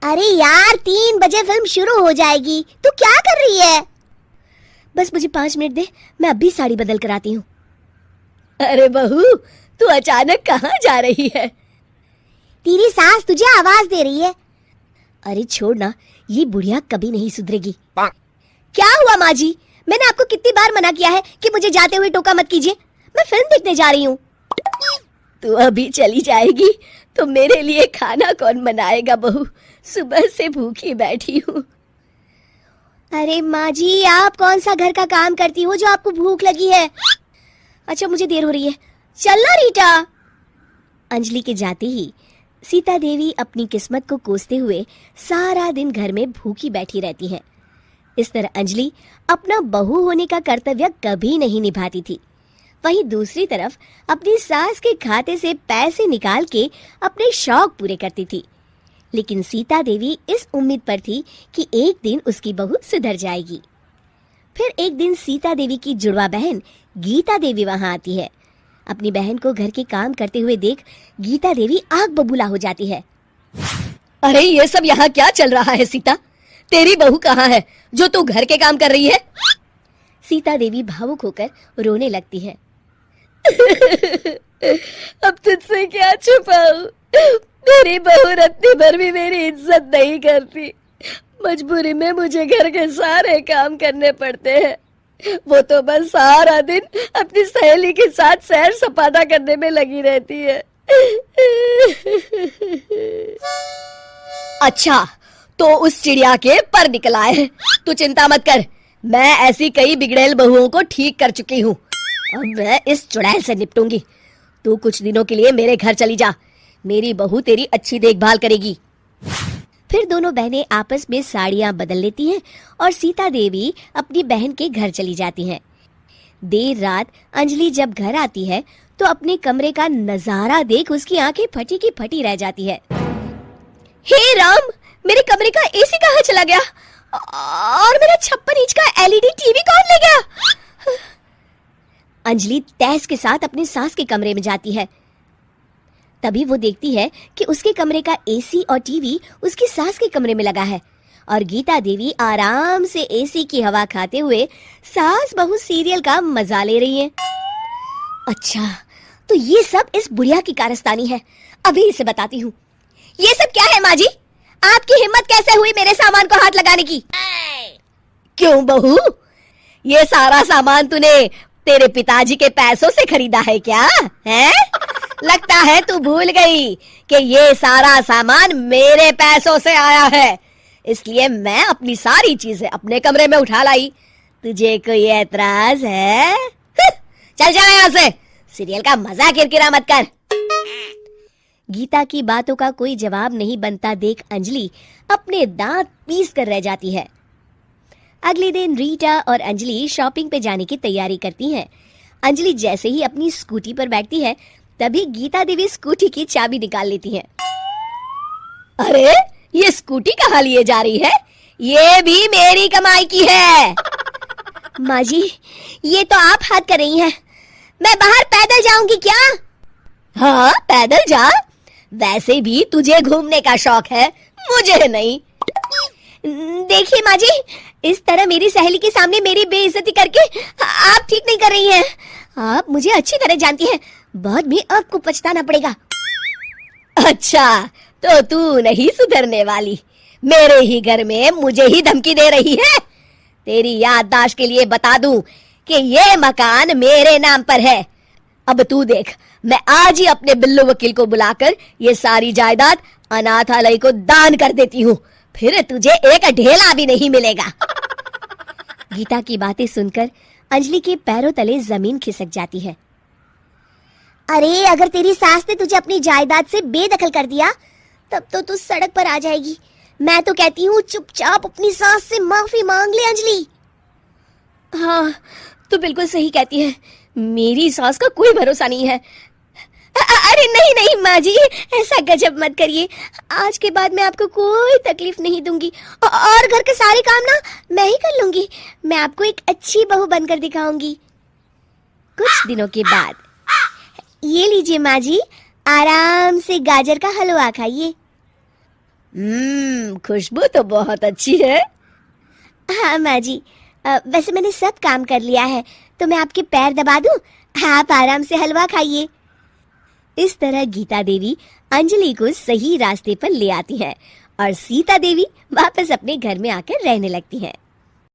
अरे यार 3 बजे फिल्म शुरू हो जाएगी, तू क्या कर रही है? बस मुझे 5 मिनट दे, मैं अभी साड़ी बदल कर आती हूँ। अरे बहू, तू अचानक कहाँ जा रही है? तेरी सास तुझे आवाज दे रही है। अरे छोड़ ना, ये बुढ़िया कभी नहीं सुधरेगी। क्या हुआ माँ जी? मैंने आपको कितनी बार मना किया है कि मुझे जाते हुए टोका मत कीजिए। मैं फिल्म देखने जा रही हूँ। तू अभी चली जाएगी तो मेरे लिए खाना कौन बनाएगा बहू? सुबह से भूखी बैठी हूँ। अरे माँ जी, आप कौन सा घर का काम करती हो जो आपको भूख लगी है? अच्छा, मुझे देर हो रही है, चलना रीटा। अंजलि के जाते ही सीता देवी अपनी किस्मत को कोसते हुए सारा दिन घर में भूखी बैठी रहती है। इस तरह अंजलि अपना बहू होने का कर्तव्य कभी नहीं निभाती थी। वहीं दूसरी तरफ अपनी सास के खाते से पैसे निकाल के अपने शौक पूरे करती थी। लेकिन सीता देवी इस उम्मीद पर थी कि एक दिन उसकी बहू सुधर जाएगी। फिर एक दिन सीता देवी की जुड़वा बहन गीता देवी वहां आती है। अपनी बहन को घर के काम करते हुए देख गीता देवी आग बबूला हो जाती है। अरे ये सब यहाँ क्या चल रहा है सीता? तेरी बहू कहाँ है जो तू घर के काम कर रही है? सीता देवी भावुक होकर रोने लगती है। अब तुझसे क्या छुपाऊं? मेरी बहू रत्ती भर भी मेरी इज्जत नहीं करती। मजबूरी में मुझे घर के सारे काम करने पड़ते हैं। वो तो बस सारा दिन अपनी सहेली के साथ सैर सपाटा करने में लगी रहती है। अच्छा, तो उस चिड़िया के पर निकल आए। तू चिंता मत कर, मैं ऐसी कई बिगड़ैल बहुओं को ठीक कर चुकी हूँ। अब मैं इस चुड़ैल से निपटूंगी। तू कुछ दिनों के लिए मेरे घर चली जा, मेरी बहू तेरी अच्छी देखभाल करेगी। फिर दोनों बहनें आपस में साड़ियां बदल लेती हैं और सीता देवी अपनी बहन के घर चली जाती हैं। देर रात अंजलि जब घर आती है तो अपने कमरे का नजारा देख उसकी आंखें फटी की फटी रह जाती है। हे राम, मेरे कमरे का एसी कहाँ चला गया? और मेरा 56 इंच का एलईडी टीवी कौन ले गया? अंजलि तहस के साथ अपनी सास के कमरे में जाती है। तभी वो देखती है कि उसके कमरे का एसी और टीवी उसकी सास के कमरे में लगा है और गीता देवी आराम से एसी की हवा खाते हुए सास बहू सीरियल का मजा ले रही हैं। अच्छा, तो ये सब इस बुढ़िया की कारस्तानी है। अभी इसे बताती हूँ। ये सब क्या है माँ जी? आपकी हिम्मत कैसे हुई मेरे सामान को हाथ लगाने की? क्यों बहू, ये सारा सामान तूने तेरे पिताजी के पैसों से खरीदा है क्या? है? लगता है तू भूल गई कि ये सारा सामान मेरे पैसों से आया है, इसलिए मैं अपनी सारी चीजें अपने कमरे में उठा लाई। तुझे कोई एतराज है? चल जा यहाँ से, सीरियल का मजा किरकिरा मत कर। गीता की बातों का कोई जवाब नहीं बनता देख अंजलि अपने दांत पीस कर रह जाती है। अगले दिन रीटा और अंजलि शॉपिंग पे जाने की तैयारी करती हैं। अंजलि जैसे ही अपनी स्कूटी पर बैठती है तभी गीता देवी स्कूटी की चाबी निकाल लेती है। अरे ये स्कूटी कहाँ लिए जा रही है? ये भी मेरी कमाई की है। माँ जी, ये तो आप हाथ कर रही हैं। मैं बाहर पैदल जाऊंगी क्या? हाँ, पैदल जा। वैसे भी तुझे घूमने का शौक है, मुझे नहीं। देखिए माँ जी, इस तरह मेरी सहेली के सामने मेरी बेइज्जती करके आप ठीक नहीं कर रही हैं। आप मुझे अच्छी तरह जानती हैं, बाद में आपको पछताना पड़ेगा। अच्छा, तो तू नहीं सुधरने वाली, मेरे ही घर में मुझे ही धमकी दे रही है। तेरी याददाश्त के लिए बता दूं कि ये मकान मेरे नाम पर है। अब तू देख, मैं आज ही अपने बिल्लू वकील को बुलाकर ये सारी जायदाद अनाथालय को दान कर देती हूँ, फिर तुझे एक ढेला भी नहीं मिलेगा। गीता की बातें सुनकर अंजलि के पैरों तले जमीन खिसक जाती है। अरे अगर तेरी सास ने तुझे अपनी जायदाद से बेदखल कर दिया तब तो तू सड़क पर आ जाएगी। मैं तो कहती हूँ चुपचाप अपनी सास से माफी मांग ले अंजलि। हाँ, तू बिल्कुल सही कहती है, मेरी सास का कोई भरोसा नहीं है। अरे नहीं नहीं माँ जी, ऐसा गजब मत करिए। आज के बाद मैं आपको कोई तकलीफ नहीं दूंगी और घर के सारे काम ना मैं ही कर लूंगी। मैं आपको एक अच्छी बहू बनकर दिखाऊंगी। कुछ दिनों के बाद, ये लीजिए माँ जी, आराम से गाजर का हलवा खाइए। खुशबू तो बहुत अच्छी है। हाँ माँ जी, वैसे मैंने सब काम कर लिया है, तो मैं आपके पैर दबा दूं? आप आराम से हलवा खाइए। इस तरह गीता देवी अंजलि को सही रास्ते पर ले आती है और सीता देवी वापस अपने घर में आकर रहने लगती है।